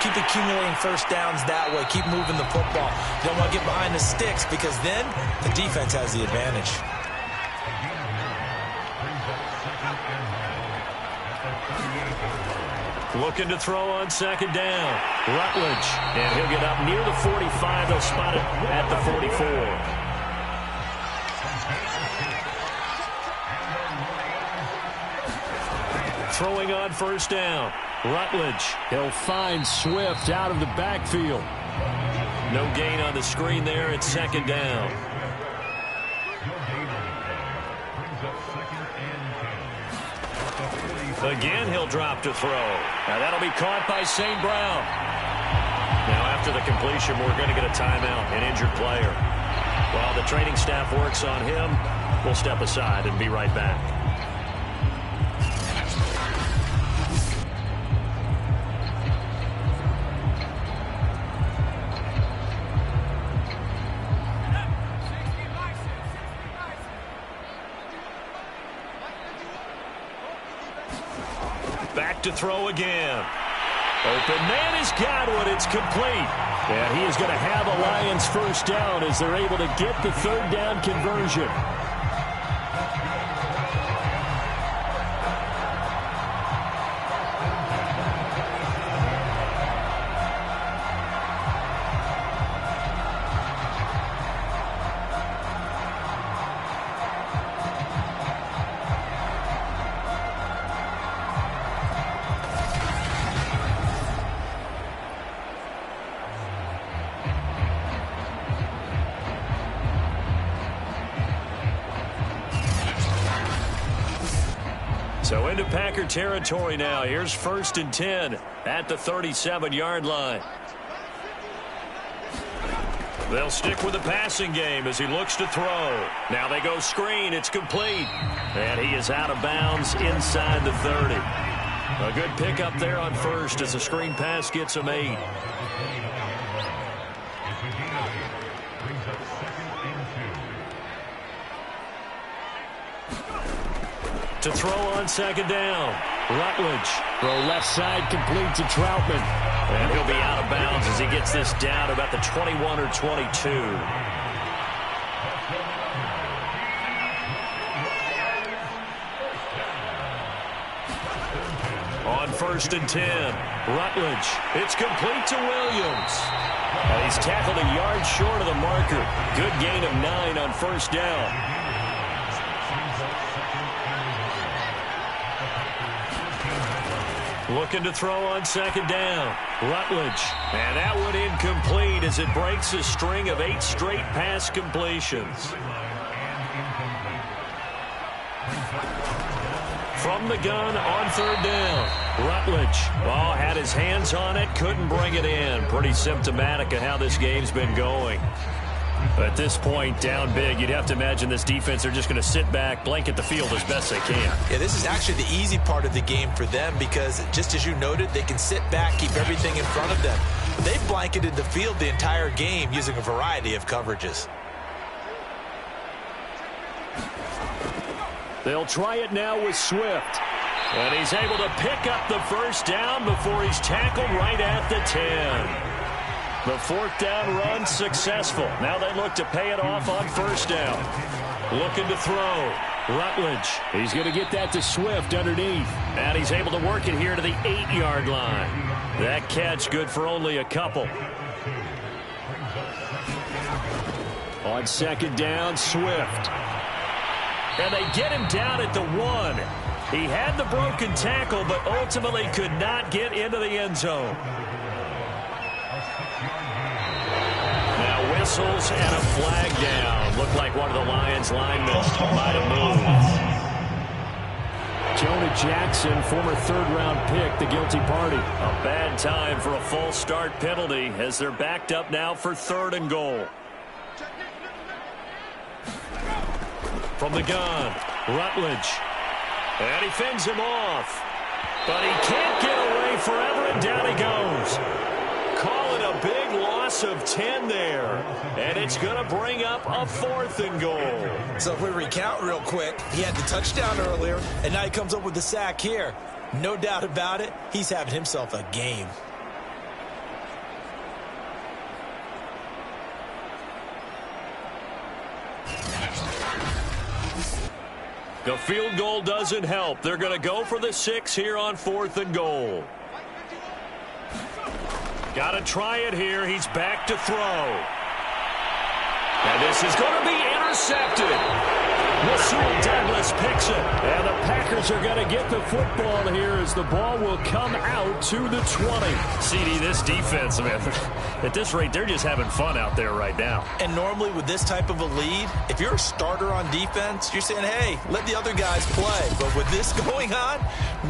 Keep accumulating 1st downs that way. Keep moving the football. You don't want to get behind the sticks because then the defense has the advantage. Looking to throw on 2nd down. Rutledge. And he'll get up near the 45. They'll spot it at the 44. Throwing on 1st down. Rutledge. He'll find Swift out of the backfield. No gain on the screen there. It's 2nd down. Again, he'll drop to throw. Now that'll be caught by St. Brown. Now after the completion, we're going to get a timeout, an injured player. While the training staff works on him, we'll step aside and be right back. Back to throw again. Open man has got one. It's complete. And he is going to have a Lions first down as they're able to get the third down conversion. So into Packer territory now. Here's 1st and 10 at the 37-yard line. They'll stick with the passing game as he looks to throw. Now they go screen. It's complete. And he is out of bounds inside the 30. A good pickup there on first as the screen pass gets him 8. To throw on 2nd down. Rutledge. Throw left side complete to Troutman. And he'll be out of bounds as he gets this down about the 21 or 22. On 1st and 10. Rutledge. It's complete to Williams. And he's tackled a yard short of the marker. Good gain of 9 on 1st down. Looking to throw on 2nd down. Rutledge. And that one incomplete as it breaks a string of 8 straight pass completions. From the gun on 3rd down. Rutledge. Oh, had his hands on it. Couldn't bring it in. Pretty symptomatic of how this game's been going. At this point, down big, you'd have to imagine this defense are just going to sit back, blanket the field as best they can. Yeah, this is actually the easy part of the game for them because, just as you noted, they can sit back, keep everything in front of them. They've blanketed the field the entire game using a variety of coverages. They'll try it now with Swift. And he's able to pick up the first down before he's tackled right at the 10. The 4th down run successful. Now they look to pay it off on 1st down. Looking to throw. Rutledge. He's going to get that to Swift underneath. And he's able to work it here to the 8-yard line. That catch good for only a couple. On 2nd down, Swift. And they get him down at the 1. He had the broken tackle, but ultimately could not get into the end zone. Now whistles and a flag down. Looked like one of the Lions linemen might have moved. Jonah Jackson, former 3rd-round pick, the guilty party. A bad time for a false start penalty as they're backed up now for 3rd and goal. From the gun, Rutledge. And he fends him off. But he can't get away forever, and down he goes. Call it a big loss of 10 there. And it's going to bring up a 4th and goal. So if we recount real quick, he had the touchdown earlier, and now he comes up with the sack here. No doubt about it, he's having himself a game. The field goal doesn't help. They're going to go for the 6 here on 4th and goal. Got to try it here. He's back to throw. And this is going to be intercepted. Rasul Douglas picks it. And the Packers are going to get the football here as the ball will come out to the 20. CD, this defense, man, at this rate, they're just having fun out there right now. And normally with this type of a lead, if you're a starter on defense, you're saying, hey, let the other guys play. But with this going on,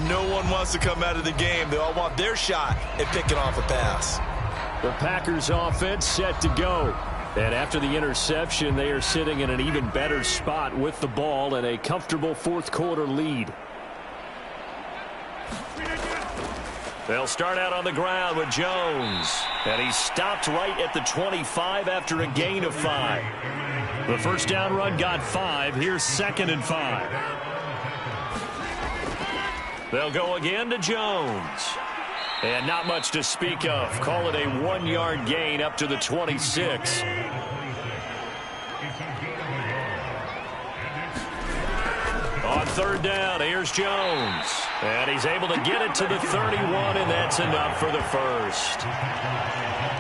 no one wants to come out of the game. They all want their shot at picking off a pass. The Packers offense set to go. And after the interception, they are sitting in an even better spot with the ball and a comfortable fourth quarter lead. They'll start out on the ground with Jones. And he stopped right at the 25 after a gain of 5. The first down run got 5. Here's 2nd and 5. They'll go again to Jones. And not much to speak of. Call it a 1-yard gain up to the 26. On third down, here's Jones. And he's able to get it to the 31, and that's enough for the first.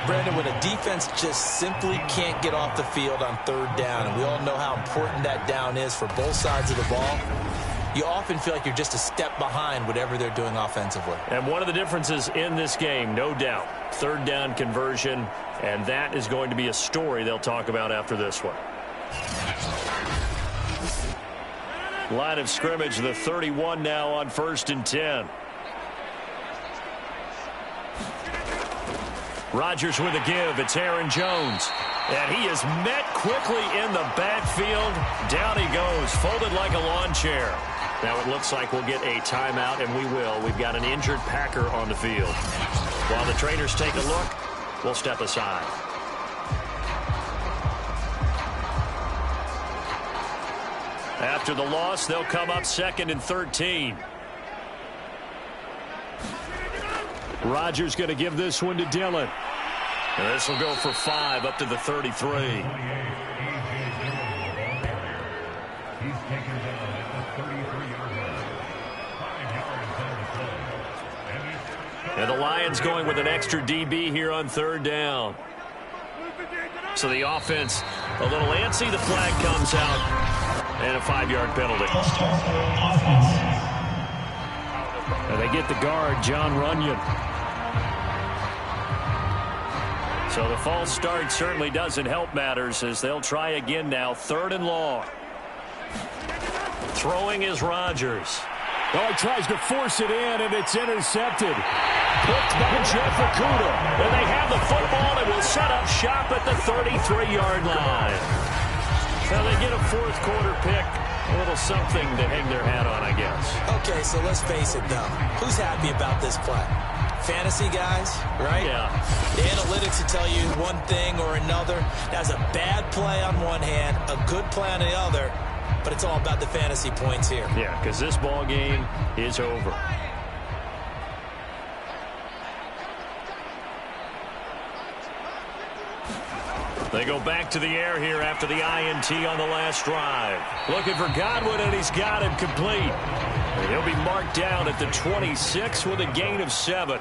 Brandon, when a defense just simply can't get off the field on third down, and we all know how important that down is for both sides of the ball, you often feel like you're just a step behind whatever they're doing offensively. And one of the differences in this game, no doubt, third down conversion, and that is going to be a story they'll talk about after this one. Line of scrimmage, the 31 now on 1st and 10. Rodgers with a give. It's Aaron Jones. And he is met quickly in the backfield. Down he goes, folded like a lawn chair. Now it looks like we'll get a timeout, and we will. We've got an injured Packer on the field. While the trainers take a look, we'll step aside. After the loss, they'll come up 2nd and 13. Rodgers going to give this one to Dillon. And this will go for 5 up to the 33. And the Lions going with an extra DB here on third down. So the offense a little antsy. The flag comes out. And a 5-yard penalty. And they get the guard, John Runyon. So the false start certainly doesn't help matters as they'll try again now. 3rd and long. Throwing is Rodgers. Oh, he tries to force it in, and it's intercepted. Picked by Jeff Okudah. And they have the football and will set up shop at the 33-yard line. Now they get a fourth quarter pick. A little something to hang their hat on, I guess. Okay, so let's face it, though. Who's happy about this play? Fantasy guys, right? Yeah. The analytics will tell you one thing or another. That's a bad play on one hand, a good play on the other, but it's all about the fantasy points here. Yeah, because this ball game is over. They go back to the air here after the INT on the last drive. Looking for Godwin, and he's got him complete. And he'll be marked down at the 26 with a gain of 7.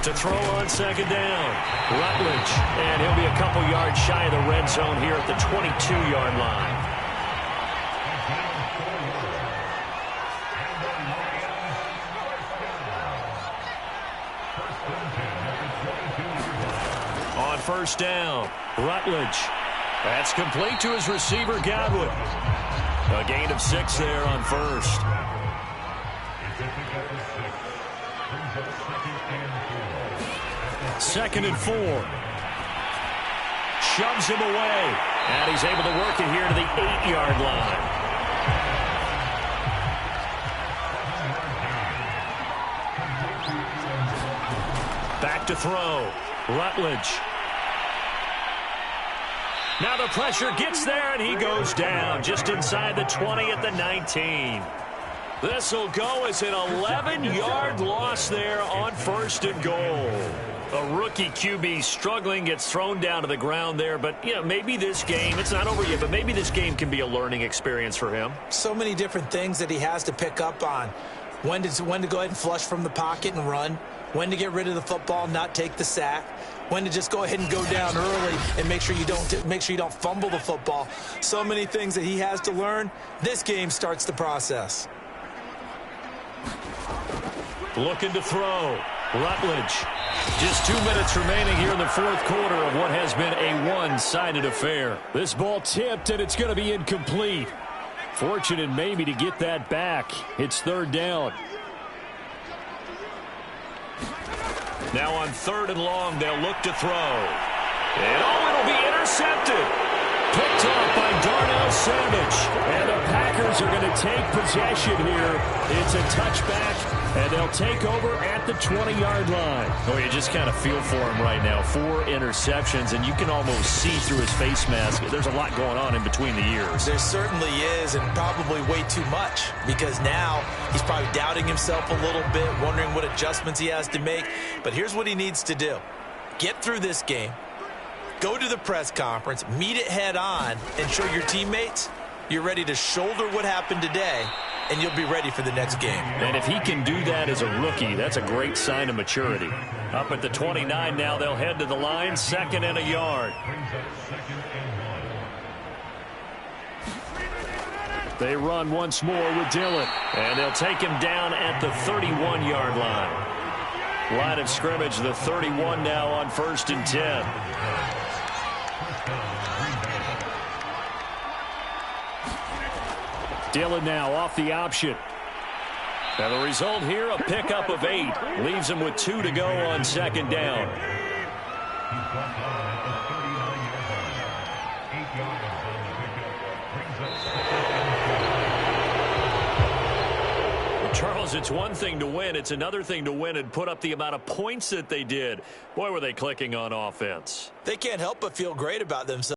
To throw on 2nd down, Rutledge. And he'll be a couple yards shy of the red zone here at the 22-yard line. On 1st down, Rutledge. That's complete to his receiver, Godwin. A gain of 6 there on 1st. Second and 4. Shoves him away. And he's able to work it here to the 8-yard line. Back to throw. Rutledge. Now the pressure gets there, and he goes down just inside the 20 at the 19. This will go as an 11-yard loss there on 1st and goal. A rookie QB struggling, gets thrown down to the ground there. But, you know, maybe this game, it's not over yet, but maybe this game can be a learning experience for him. So many different things that he has to pick up on. When to go ahead and flush from the pocket and run. When to get rid of the football, not take the sack. when to just go ahead and go down early and make sure you don't fumble the football. So many things that he has to learn. This game starts the process. Looking to throw. Rutledge. Just 2 minutes remaining here in the fourth quarter of what has been a one-sided affair. This ball tipped, and it's going to be incomplete. Fortunate maybe to get that back. It's third down. Now on third and long, they'll look to throw. And it'll be intercepted. Picked off by Darnell Savage. And the Packers are going to take possession here. It's a touchback, and they'll take over at the 20-yard line. Oh, you just kind of feel for him right now. 4 interceptions, and you can almost see through his face mask. There's a lot going on in between the ears. There certainly is, and probably way too much, because now he's probably doubting himself a little bit, wondering what adjustments he has to make. But here's what he needs to do. Get through this game. Go to the press conference, meet it head on, and show your teammates you're ready to shoulder what happened today, and you'll be ready for the next game. And if he can do that as a rookie, that's a great sign of maturity. Up at the 29 now, they'll head to the line, 2nd and a yard. They run once more with Dillon. And they'll take him down at the 31-yard line. Line of scrimmage, the 31 now on 1st and 10. Dillon now off the option. And the result here, a pickup of 8. Leaves him with 2 to go on 2nd down. Charles, it's one thing to win. It's another thing to win and put up the amount of points that they did. Boy, were they clicking on offense. They can't help but feel great about themselves.